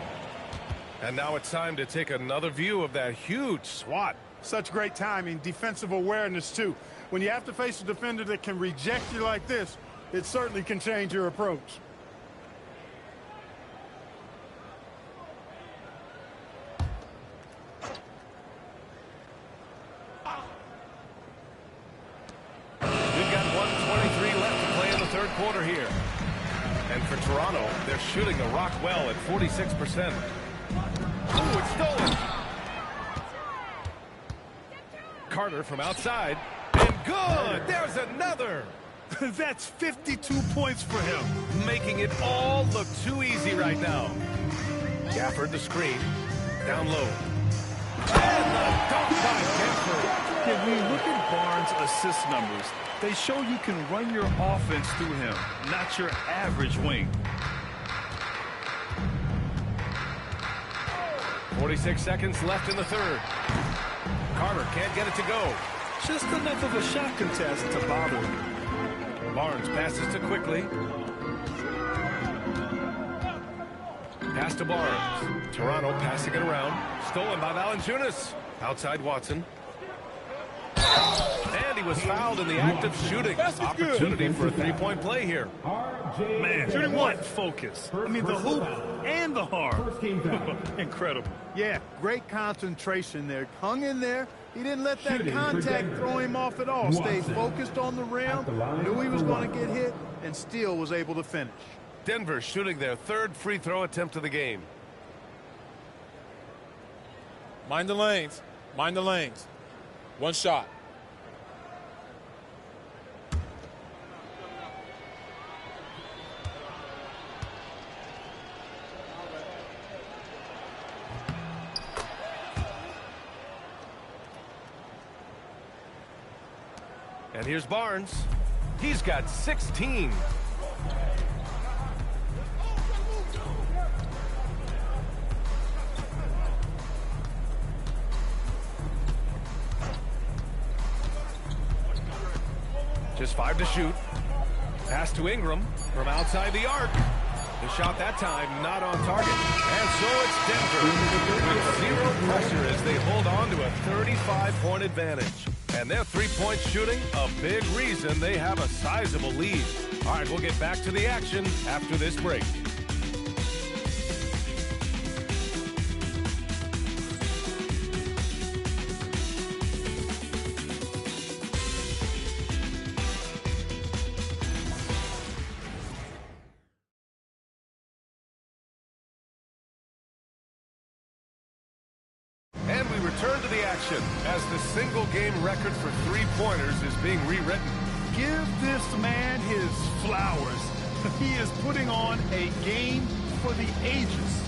And now it's time to take another view of that huge swat. Such great timing, defensive awareness, too. When you have to face a defender that can reject you like this, it certainly can change your approach. We've got 1:23 left to play in the third quarter here. And for Toronto, they're shooting the rock well at 46%. Ooh, it's stolen. Carter from outside. And good! There's another! That's 52 points for him. Making it all look too easy right now. Gafford the screen. Down low. And the dunk by Gafford. When you look at Barnes' assist numbers, they show you can run your offense through him, not your average wing. 46 seconds left in the third. Carter can't get it to go. Just enough of a shot contest to bother him. Barnes passes to Quickly. Pass to Barnes. Toronto passing it around. Stolen by Valanciunas. Outside Watson. And he was fouled in the act of shooting. Opportunity for a three-point play here. Man, shooting what? Focus. I mean, the hoop and the arm. Incredible. Yeah, great concentration there. Hung in there. He didn't let that contact throw him off at all. Stayed focused on the rim, knew he was going to get hit, and still was able to finish. Denver shooting their third free throw attempt of the game. Mind the lanes. Mind the lanes. 1 shot. And here's Barnes. He's got 16. Just 5 to shoot. Pass to Ingram from outside the arc. The shot that time not on target. And so it's Denver with 0 pressure as they hold on to a 35-point advantage. And their three-point shooting, a big reason they have a sizable lead. All right, we'll get back to the action after this break. And we return to the action as the single-game record for three-pointers is being rewritten. Give this man his flowers. He is putting on a game for the ages.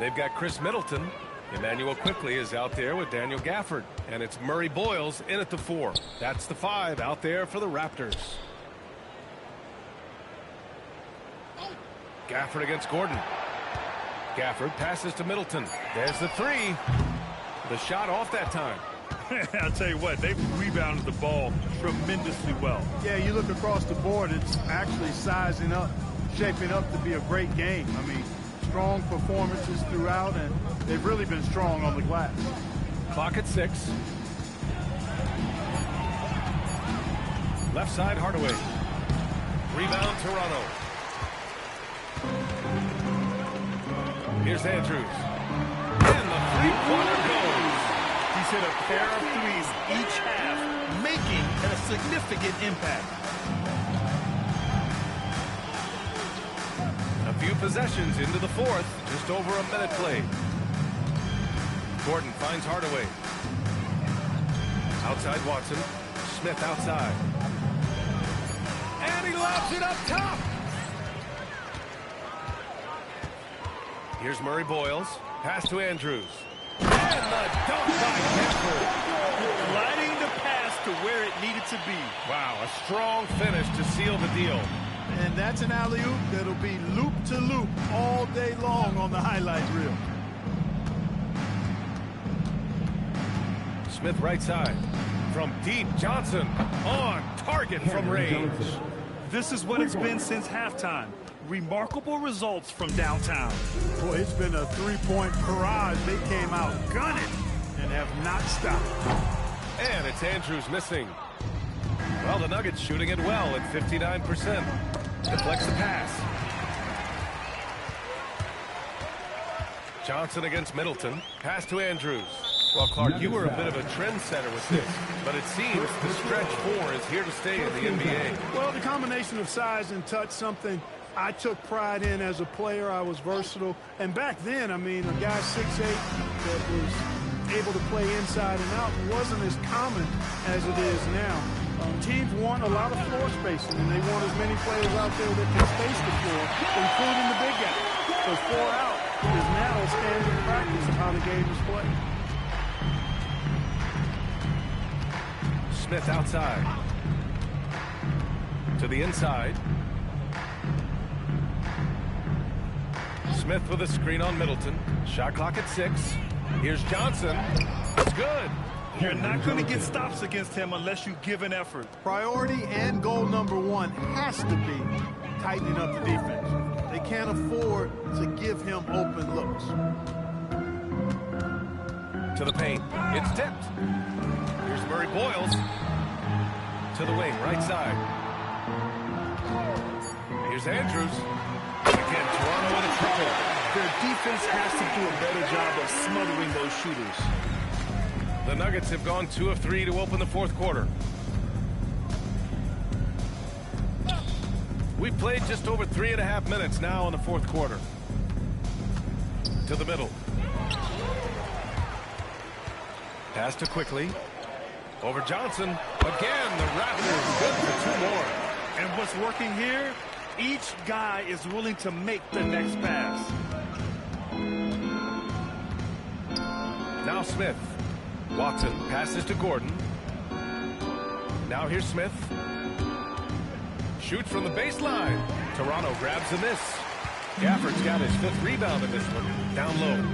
They've got Chris Middleton. Emmanuel quickly is out there with Daniel Gafford. And it's Murray Boyles in at the 4. That's the 5 out there for the Raptors. Gafford against Gordon. Gafford passes to Middleton. There's the 3. The shot off that time. I'll tell you what, they've rebounded the ball tremendously well. Yeah, you look across the board, it's actually sizing up, shaping up to be a great game. I mean, strong performances throughout, and they've really been strong on the glass. Clock at 6. Left side, Hardaway. Rebound, Toronto. Here's Andrews. And the three-pointer goes. He's hit a pair of threes each half, making a significant impact. A few possessions into the 4th. Just over a minute played. Gordon finds Hardaway. Outside Watson. Smith outside. And he lobs it up top. Here's Murray Boyles. Pass to Andrews. And the dunk by Gafford. Gliding the pass to where it needed to be. Wow, a strong finish to seal the deal. And that's an alley-oop that'll be loop-to-loop all day long on the highlight reel. Smith right side. From deep, Johnson on target from range. This is what it's been since halftime. Remarkable results from downtown. Boy, it's been a three-point barrage. They came out gunning and have not stopped. And it's Andrews missing. Well, the Nuggets shooting it well at 59%. Deflects the pass. Johnson against Middleton. Pass to Andrews. Well, Clark, you were a bit of a trendsetter with this, but it seems the stretch 4 is here to stay in the NBA. Well, the combination of size and touch, something I took pride in as a player. I was versatile. And back then, I mean, a guy 6'8" that was able to play inside and out wasn't as common as it is now. Teams want a lot of floor spacing, and they want as many players out there that can space the floor, including the big guy. So 4 out is now a standard practice of how the game is played. Smith outside. To the inside. Smith with a screen on Middleton. Shot clock at 6. Here's Johnson. It's good. You're not going to get stops against him unless you give an effort. Priority and goal number 1 has to be tightening up the defense. They can't afford to give him open looks. To the paint. It's tipped. Here's Murray Boyles. To the wing, right side. Here's Andrews. Again, Toronto with a triple. Their defense has to do a better job of smothering those shooters. The Nuggets have gone 2 of 3 to open the 4th quarter. We've played just over 3.5 minutes now in the 4th quarter. To the middle. Pass to Quickly. Over Johnson. Again, the Raptors good for 2 more. And what's working here? Each guy is willing to make the next pass. Now Smith. Watson passes to Gordon. Now here's Smith. Shoots from the baseline. Toronto grabs the miss. Gafford's got his 5th rebound in this one. Down low. And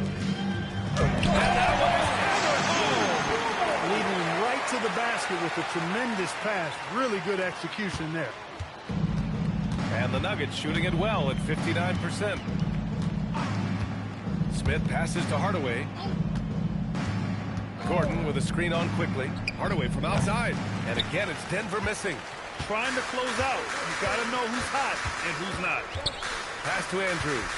that one is hammered home. Leading him right to the basket with a tremendous pass. Really good execution there. And the Nuggets shooting it well at 59%. Smith passes to Hardaway. Gordon with a screen on Quickly. Hardaway from outside. And again, it's Denver missing. Trying to close out. You got to know who's hot and who's not. Pass to Andrews.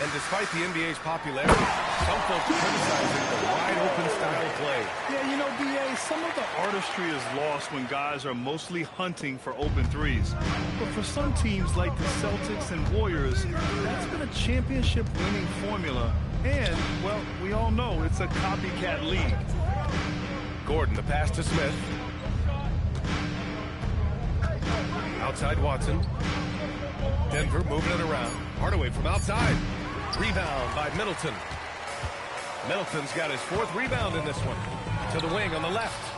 And despite the NBA's popularity, some folks criticizing the wide-open style play. Yeah, you know, B.A., some of the artistry is lost when guys are mostly hunting for open threes. But for some teams like the Celtics and Warriors, that's been a championship-winning formula. And, well, we all know it's a copycat league. Gordon, the pass to Smith. Outside Watson. Denver moving it around. Hardaway from outside. Rebound by Middleton. Middleton's got his 4th rebound in this one. To the wing on the left.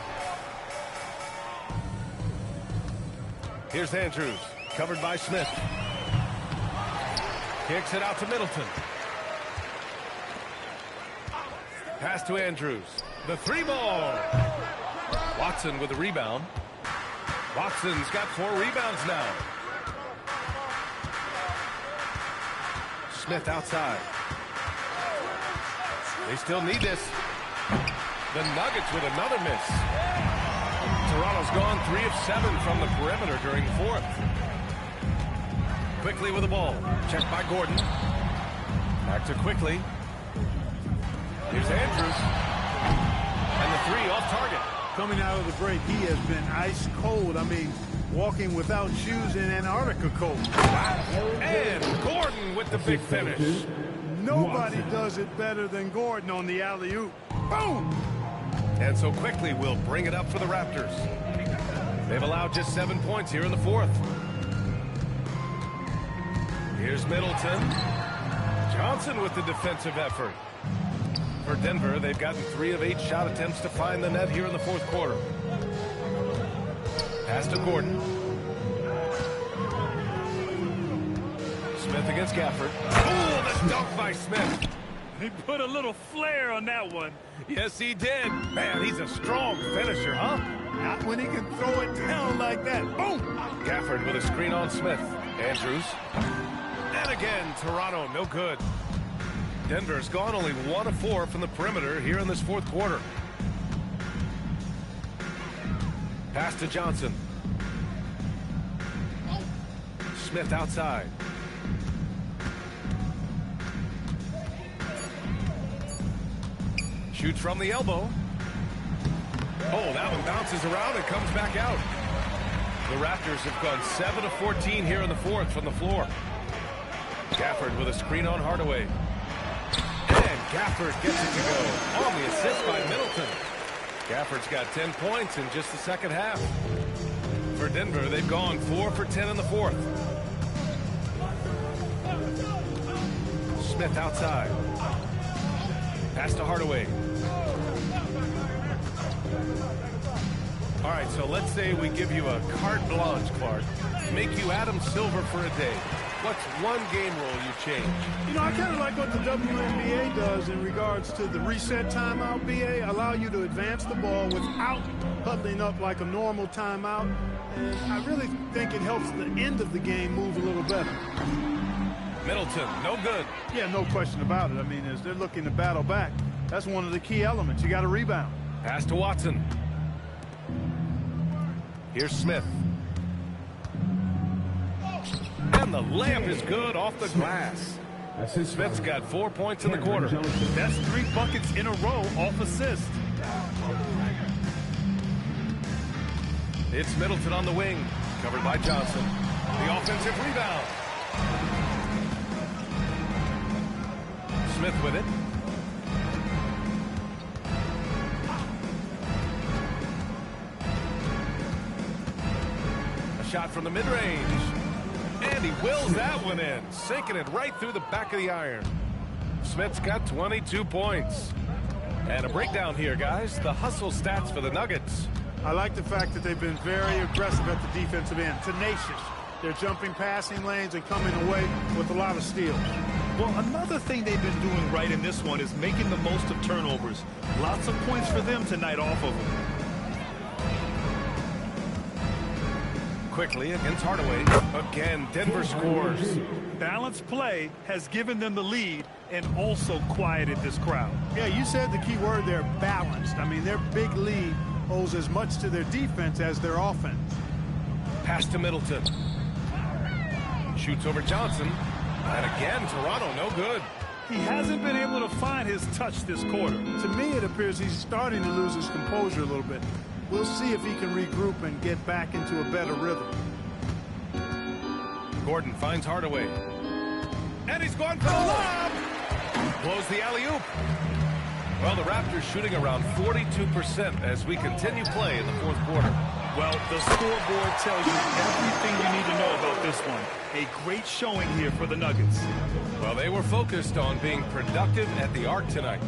Here's Andrews. Covered by Smith. Kicks it out to Middleton. Pass to Andrews. The 3-ball. Watson with the rebound. Watson's got 4 rebounds now. Smith outside. They still need this. The Nuggets with another miss. Toronto's gone 3 of 7 from the perimeter during the 4th. Quickly with the ball. Checked by Gordon. Back to Quickly. Here's Andrews. And the 3 off target. Coming out of the break, he has been ice cold. I mean, walking without shoes in Antarctica cold. And Gordon with the big finish. Nobody does it better than Gordon on the alley-oop. Boom! And so Quickly will bring it up for the Raptors. They've allowed just 7 points here in the 4th. Here's Middleton. Johnson with the defensive effort. For Denver, they've gotten 3 of 8 shot attempts to find the net here in the 4th quarter. Pass to Gordon. Smith against Gafford. Oh, the dunk by Smith. He put a little flair on that one. Yes, he did. Man, he's a strong finisher, huh? Not when he can throw it down like that. Boom! Gafford with a screen on Smith. Andrews. And again, Toronto, no good. Denver's gone only 1 of 4 from the perimeter here in this 4th quarter. Pass to Johnson. Smith outside. Shoots from the elbow. Oh, that one bounces around and comes back out. The Raptors have gone 7 of 14 here in the 4th from the floor. Gafford with a screen on Hardaway. And Gafford gets it to go on the assist by Middleton. Gafford's got 10 points in just the 2nd half. For Denver, they've gone 4 for 10 in the 4th. Smith outside. Pass to Hardaway. All right, so let's say we give you a carte blanche, Clark. Make you Adam Silver for a day. What's one game rule you change? You know, I kind of like what the WNBA does in regards to the reset timeout, BA. Allow you to advance the ball without huddling up like a normal timeout. And I really think it helps the end of the game move a little better. Middleton, no good. Yeah, no question about it. I mean, as they're looking to battle back, that's one of the key elements. You got to rebound. Pass to Watson. Here's Smith. And the layup is good off the glass. Smith's got 4 points in the quarter. That's 3 buckets in a row off assist. It's Middleton on the wing. Covered by Johnson. The offensive rebound. Smith with it. A shot from the mid-range. And he wills that one in, sinking it right through the back of the iron. Smith's got 22 points. And a breakdown here, guys. The hustle stats for the Nuggets. I like the fact that they've been very aggressive at the defensive end, tenacious. They're jumping passing lanes and coming away with a lot of steals. Well, another thing they've been doing right in this one is making the most of turnovers. Lots of points for them tonight off of them. Quickly against Hardaway. Again, Denver scores. Balanced play has given them the lead and also quieted this crowd. Yeah, you said the key word there, balanced. I mean, their big lead owes as much to their defense as their offense. Pass to Middleton. Shoots over Johnson. And again, Toronto, no good. He hasn't been able to find his touch this quarter. To me, it appears he's starting to lose his composure a little bit. We'll see if he can regroup and get back into a better rhythm. Gordon finds Hardaway. And he's gone for the lob. Blows the alley-oop. Well, the Raptors shooting around 42% as we continue play in the 4th quarter. Well, the scoreboard tells you everything you need to know about this one. A great showing here for the Nuggets. Well, they were focused on being productive at the arc tonight.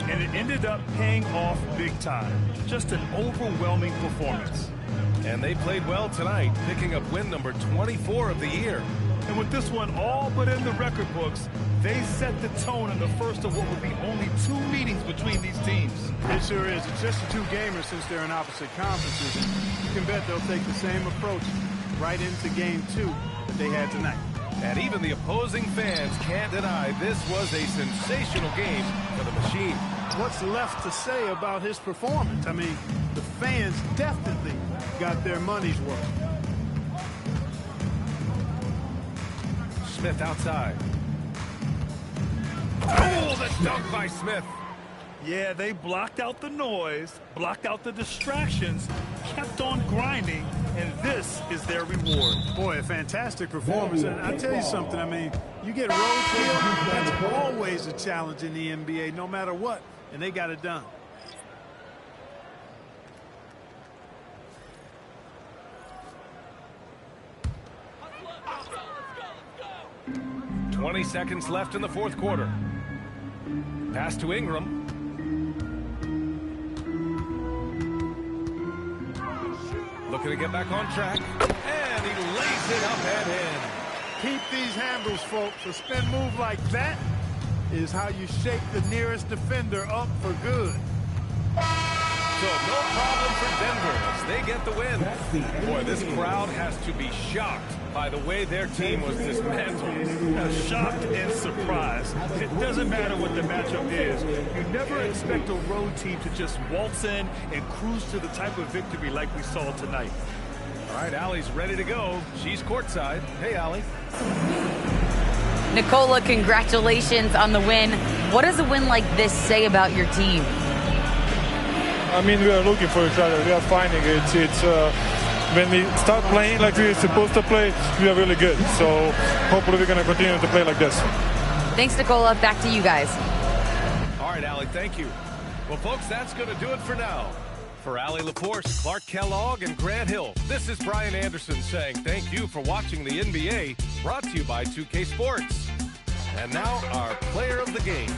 And it ended up paying off big time. Just an overwhelming performance. And they played well tonight, picking up win number 24 of the year. And with this one all but in the record books, they set the tone in the first of what would be only 2 meetings between these teams. It sure is. It's just a 2-gamer since they're in opposite conferences. And you can bet they'll take the same approach right into game 2 that they had tonight. And even the opposing fans can't deny this was a sensational game for the Machine. What's left to say about his performance? I mean, the fans definitely got their money's worth. Smith outside. Oh, the dunk by Smith. Yeah, they blocked out the noise, blocked out the distractions, kept on grinding, and this is their reward. Boy, a fantastic performance. And I'll tell you something, I mean, you get road field, that's always a challenge in the NBA, no matter what, and they got it done. Let's go. 20 seconds left in the fourth quarter. Pass to Ingram. Looking to get back on track. And he lays it up and in. Keep these handles, folks. A spin move like that is how you shake the nearest defender up for good. So no problem for Denver as they get the win. Boy, this crowd has to be shocked by the way their team was dismantled. Shocked and surprised. It doesn't matter what the matchup is. You never expect a road team to just waltz in and cruise to the type of victory like we saw tonight. All right, Allie's ready to go. She's courtside. Hey, Allie. Nikola, congratulations on the win. What does a win like this say about your team? I mean, we are looking for each other. We are finding it. It's when we start playing like we're supposed to play, we are really good. So hopefully we're going to continue to play like this. Thanks, Nikola. Back to you guys. All right, Allie, thank you. Well, folks, that's going to do it for now. For Allie LaForce, Clark Kellogg, and Grant Hill, this is Brian Anderson saying thank you for watching the NBA, brought to you by 2K Sports. And now our player of the game.